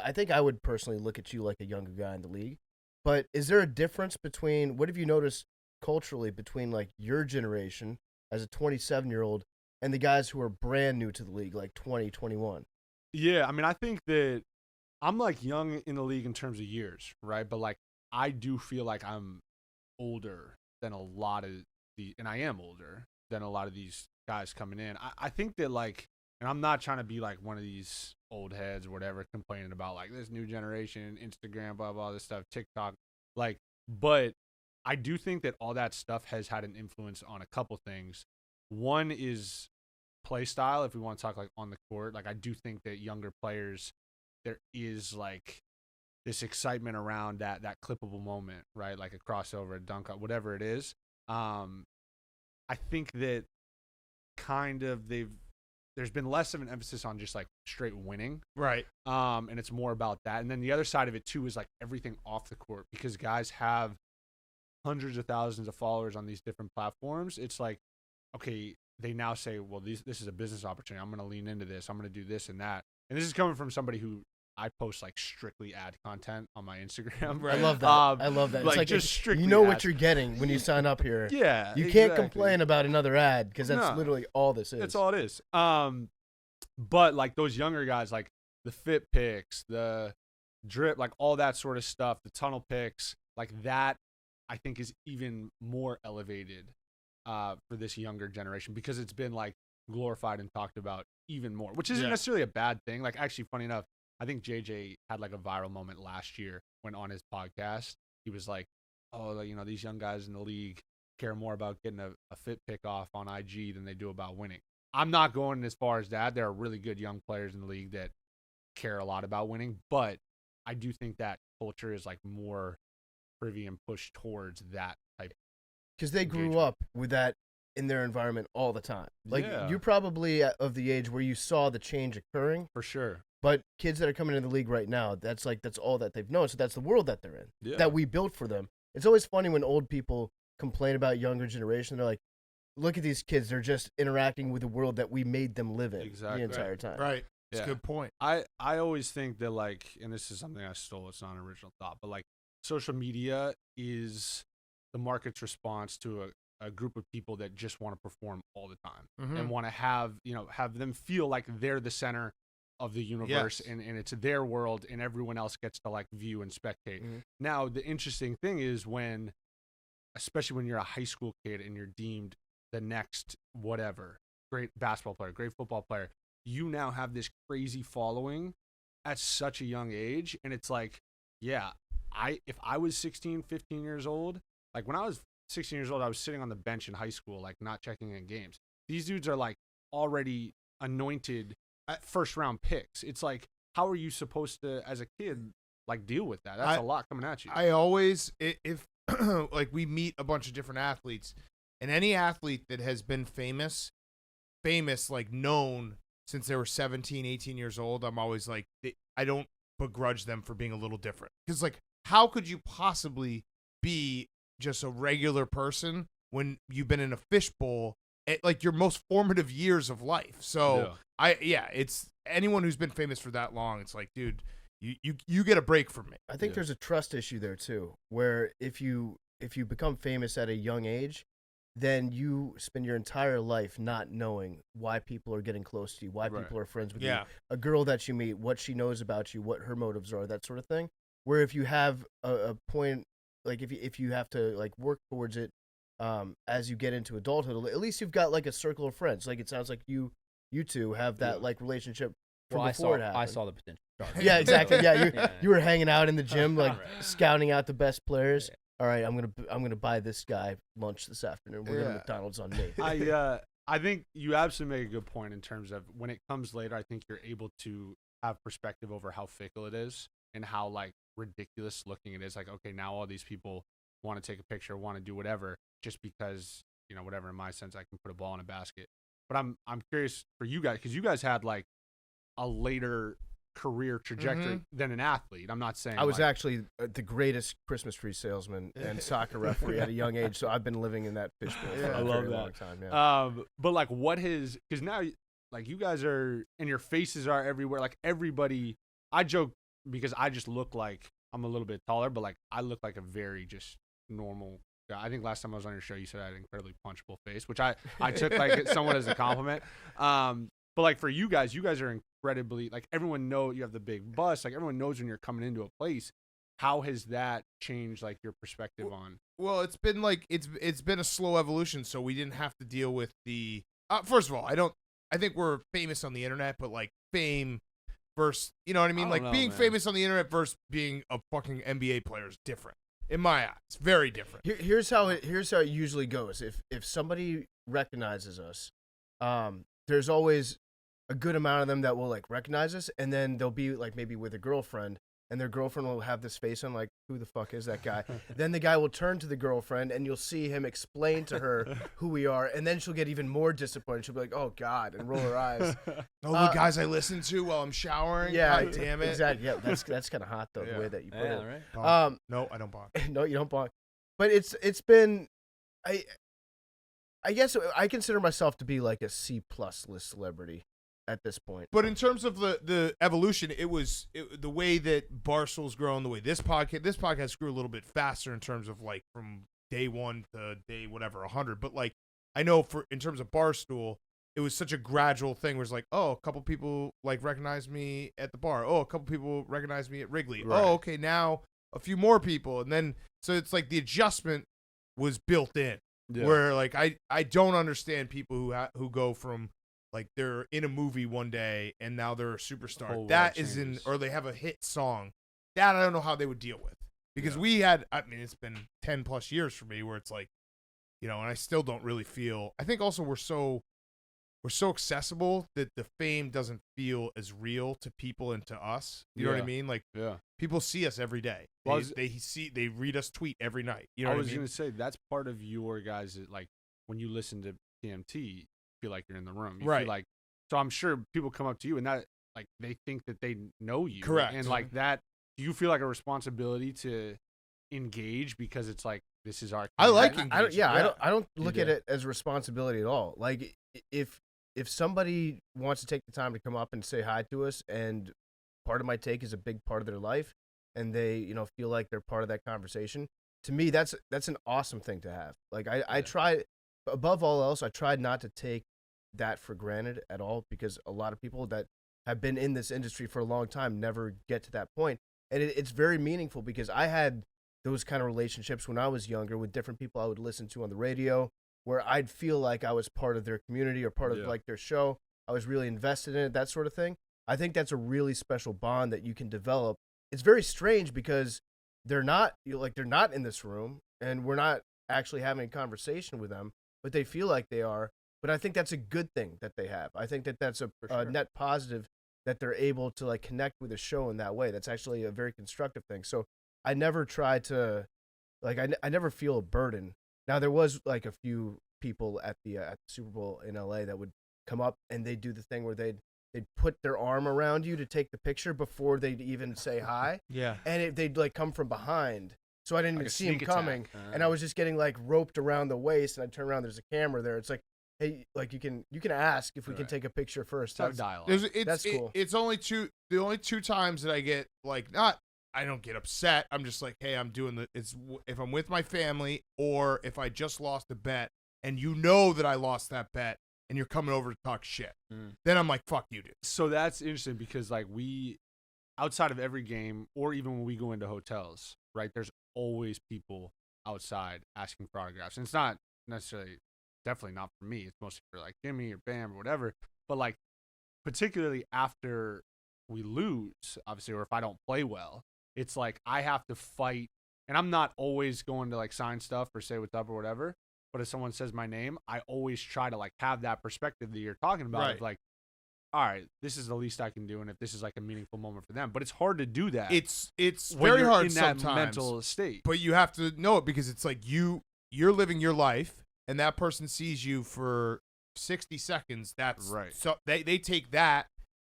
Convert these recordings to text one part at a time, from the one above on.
I think I would personally look at you like a younger guy in the league. But is there a difference between what have you noticed culturally between like your generation as a 27-year-old and the guys who are brand new to the league, like 20, 21? Yeah, I mean, I think that I'm like young in the league in terms of years, right? But like I do feel like I'm older than a lot of and I am older than a lot of these guys coming in. I think that like, and I'm not trying to be like one of these old heads or whatever complaining about like this new generation, Instagram, blah, blah, this stuff, TikTok. Like, but I do think that all that stuff has had an influence on a couple things. One is play style, if we want to talk like on the court. Like, I do think that younger players, there is like this excitement around that clippable moment, right? Like a crossover, a dunk, whatever it is. I think that kind of there's been less of an emphasis on just like straight winning. Right. And it's more about that. And then the other side of it too is like everything off the court, because guys have hundreds of thousands of followers on these different platforms. It's like, okay, they now say, well, this is a business opportunity. I'm going to lean into this. I'm going to do this and that. And this is coming from somebody who I post like strictly ad content on my Instagram. Right. I love that. I love that. Like, it's like just strictly you know ads. what you're getting when you sign up here. Yeah, you can't exactly. complain about another ad because that's literally all this is. That's all it is. But like those younger guys, like the fit pics, the drip, like all that sort of stuff, the tunnel pics, like that, I think is even more elevated for this younger generation because it's been like glorified and talked about even more, which isn't necessarily a bad thing. Like actually, funny enough, I think JJ had like a viral moment last year when on his podcast, he was like, oh, you know, these young guys in the league care more about getting a fit pick off on IG than they do about winning. I'm not going as far as that. There are really good young players in the league that care a lot about winning, but I do think that culture is like more privy and pushed towards that type. Because they grew up with that in their environment all the time. Like you're probably of the age where you saw the change occurring. For sure. But kids that are coming into the league right now, that's all that they've known. So that's the world that they're in, that we built for them. It's always funny when old people complain about younger generation. They're like, look at these kids. They're just interacting with the world that we made them live in the entire time. Right. That's a good point. I always think that like, and this is something I stole, it's not an original thought, but like social media is the market's response to a group of people that just want to perform all the time and want to have them feel like they're the center of the universe and it's their world and everyone else gets to like view and spectate. Now, the interesting thing is especially when you're a high school kid and you're deemed the next whatever, great basketball player, great football player, you now have this crazy following at such a young age. And it's like, if I was 16, 15 years old, like when I was 16 years old, I was sitting on the bench in high school, like not checking in games. These dudes are like already anointed first round picks. It's like, how are you supposed to, as a kid, like deal with that? That's a lot coming at you. I always, if like we meet a bunch of different athletes, and any athlete that has been famous, like known since they were 17, 18 years old, I'm always like, I don't begrudge them for being a little different. Because like, how could you possibly be just a regular person when you've been in a fishbowl at like your most formative years of life? So it's anyone who's been famous for that long. It's like, dude, you get a break from me. I think there's a trust issue there too, where if you become famous at a young age, then you spend your entire life not knowing why people are getting close to you, why people are friends with you. A girl that you meet, what she knows about you, what her motives are, that sort of thing. Where if you have a point, like if you have to like work towards it as you get into adulthood, at least you've got like a circle of friends. Like it sounds like you two have that like relationship from before it happened. I saw the potential. Yeah, exactly. Yeah, you were hanging out in the gym, like scouting out the best players. All right, I'm gonna buy this guy lunch this afternoon. We're gonna McDonald's on me. I think you absolutely make a good point in terms of when it comes later. I think you're able to have perspective over how fickle it is and how like ridiculous looking it is. Like, okay, now all these people want to take a picture, want to do whatever, just because whatever. In my sense, I can put a ball in a basket. But I'm curious for you guys because you guys had like a later career trajectory than an athlete. I'm not saying I was actually the greatest Christmas tree salesman and soccer referee at a young age, so I've been living in that fishbowl for a very long time. Yeah. But like, what has because now like you guys are and your faces are everywhere. Like everybody, I joke because I just look like I'm a little bit taller, but like I look like a very just normal guy. I think last time I was on your show, you said I had an incredibly punchable face, which I took like somewhat as a compliment. But like for you guys are incredibly, like everyone knows you have the big bust. Like everyone knows when you're coming into a place. How has that changed like your perspective on? Well, it's been like it's been a slow evolution, so we didn't have to deal with the. First of all, I think we're famous on the internet, but like fame versus, you know what I mean? Like being famous on the internet versus being a fucking NBA player is different in my eyes. Very different. Here's how it usually goes. If somebody recognizes us, there's always a good amount of them that will like recognize us, and then they'll be like maybe with a girlfriend, and their girlfriend will have this face on like, who the fuck is that guy? Then the guy will turn to the girlfriend, and you'll see him explain to her who we are, and then she'll get even more disappointed. She'll be like, oh God, and roll her eyes. Oh, the guys I listen to while I'm showering? Yeah, God damn it. Exactly. Yeah, that's kind of hot though, the way that you put it. Right. No, I don't bonk. No, you don't bonk. But it's been, I guess I consider myself to be like a C+ list celebrity at this point. But in terms of the evolution, it was the way that Barstool's grown, the way this podcast grew a little bit faster in terms of like from day 1 to day whatever 100. But like I know in terms of Barstool, it was such a gradual thing where it's like, oh, a couple people like recognize me at the bar. Oh, a couple people recognize me at Wrigley. Right. Oh, okay, now a few more people, and then so it's like the adjustment was built in. Yeah. Where like I don't understand people who go from like they're in a movie one day and now they're a superstar. That is or they have a hit song. That I don't know how they would deal with. Because it's been 10 plus years for me where it's like, you know, and I still don't really feel. I think also we're so accessible that the fame doesn't feel as real to people and to us. You know what I mean? Like people see us every day. They read us tweet every night. You know what I mean? I was going to say that's part of your guys, like when you listen to TMT, feel like you're in the room. You feel like, so I'm sure people come up to you and that like they think that they know you. Correct. And like that, do you feel like a responsibility to engage because it's like this is our I like engagement. I don't look at it as a responsibility at all. Like if somebody wants to take the time to come up and say hi to us, and part of my take is a big part of their life, and they, you know, feel like they're part of that conversation, to me that's an awesome thing to have. Like I try, above all else, I tried not to take that for granted at all, because a lot of people that have been in this industry for a long time never get to that point. And it's very meaningful because I had those kind of relationships when I was younger with different people I would listen to on the radio, where I'd feel like I was part of their community or part of like their show. I was really invested in it, that sort of thing. I think that's a really special bond that you can develop. It's very strange because they're not in this room and we're not actually having a conversation with them, but they feel like they are. But I think that's a good thing that they have. I think that that's a net positive that they're able to like connect with the show in that way. That's actually a very constructive thing. So I never try to, like, I never feel a burden. Now there was like a few people at the Super Bowl in LA that would come up and they'd do the thing where they'd put their arm around you to take the picture before they'd even say hi. Yeah. And they'd like come from behind. So I didn't even see him coming. And I was just getting like roped around the waist, and I'd turn around, there's a camera there. It's like, hey, like you can ask if we can take a picture first. That's dialogue. That's cool. It's only the only two times that I get like, I don't get upset. I'm just like, hey, I'm doing it's if I'm with my family or if I just lost a bet and you know that I lost that bet and you're coming over to talk shit. Then I'm like, fuck you, dude. So that's interesting because like we, outside of every game or even when we go into hotels, right, there's always people outside asking for autographs. And it's not necessarily, definitely not for me. It's mostly for like Jimmy or Bam or whatever. But like particularly after we lose, obviously, or if I don't play well, it's like I have to fight. And I'm not always going to like sign stuff or say what's up or whatever. But if someone says my name, I always try to like have that perspective that you're talking about. Right. Of like, all right, this is the least I can do, and if this is like a meaningful moment for them, but it's hard to do that. It's very hard in sometimes. That mental state. But you have to know it because it's like you're living your life, and that person sees you for 60 seconds. That's right. So they take that,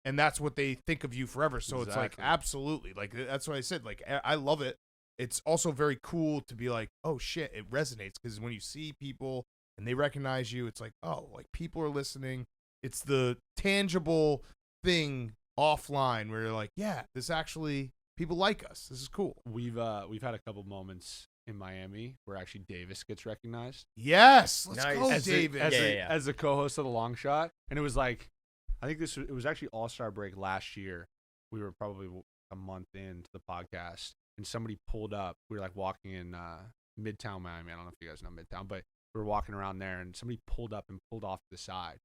and that's what they think of you forever. So It's like absolutely, like that's what I said. Like I love it. It's also very cool to be like, oh shit, it resonates because when you see people and they recognize you, it's like, oh, like people are listening. It's the tangible thing offline where you're like, yeah, this actually People like us. This is cool. We've had a couple moments in Miami where actually Davis gets recognized. Yes, let's Nice. go, As Davis. as the co-host of the Long Shot, and it was like, I think it was actually All-Star break last year. We were probably a month into the podcast, and somebody pulled up. We were like walking in Midtown Miami. I don't know if you guys know Midtown, but we were walking around there, and somebody pulled up and pulled off to the side.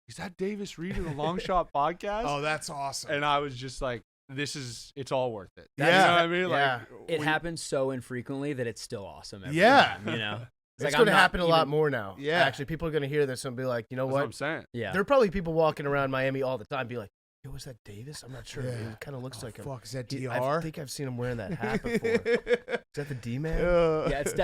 Is that Davis Reed of the Long Shot podcast? Oh, that's awesome. And I was just like, it's all worth it. Yeah. You know what I mean? Yeah. Like, It happens so infrequently that it's still awesome. Every Yeah. time, you know? It's like, going to I'm not happen a lot even- more now. Yeah. Actually, people are going to hear this and be like, you know That's what what? I'm saying. Yeah. There are probably people walking around Miami all the time be like, yo, was that Davis? I'm not sure. Yeah. It kind of looks like him. Fuck, is that I DR? think I've seen him wearing that hat before. Is that the D-man? Yeah, it's definitely